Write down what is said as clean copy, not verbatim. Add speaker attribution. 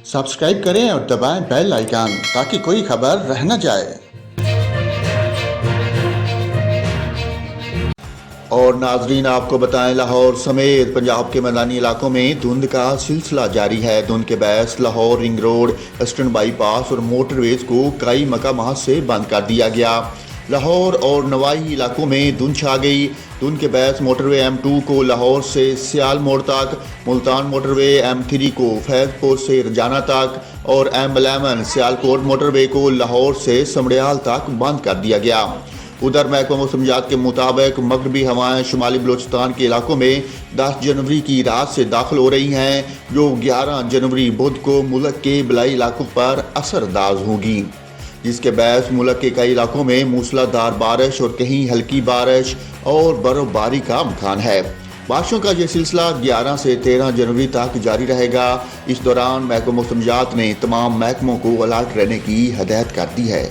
Speaker 1: Subscribe करें और दबाएं बेल आइकन ताकि कोई खबर रह न जाए। और नाजरीन, आपको बताएं, लाहौर समेत पंजाब के मैदानी इलाकों में धुंध का सिलसिला जारी है। धुंध के बायस Lahore ring road, eastern bypass और मोटरवेज को कई मकामात से बंद कर दिया गया। लाहौर और नवाही इलाकों में धुंध छा गई। धुंध के बायस मोटरवे M2 को लाहौर से सियाल मोड़ तक, मुल्तान मोटरवे M3 को फैजपुर से रजाना तक और M11 सियालकोट मोटरवे को लाहौर से समड़ियाल तक बंद कर दिया गया। उधर महकमा मौसमियात के मुताबिक मगरबी हवाएं शुमाली बलोचिस्तान के इलाकों में 10 जनवरी की रात से दाखिल हो रही हैं, जो 11 जनवरी बुध को मुल्क के बलाई इलाकों पर असरअंदाज होगी, जिसके बायस मुल्क के कई इलाकों में मूसलाधार बारिश और कहीं हल्की बारिश और बर्फबारी का इम्कान है। बारिशों का यह सिलसिला 11 से 13 जनवरी तक जारी रहेगा। इस दौरान महकमा मौसमियात ने तमाम महकमों को अलर्ट रहने की हदायत कर दी है।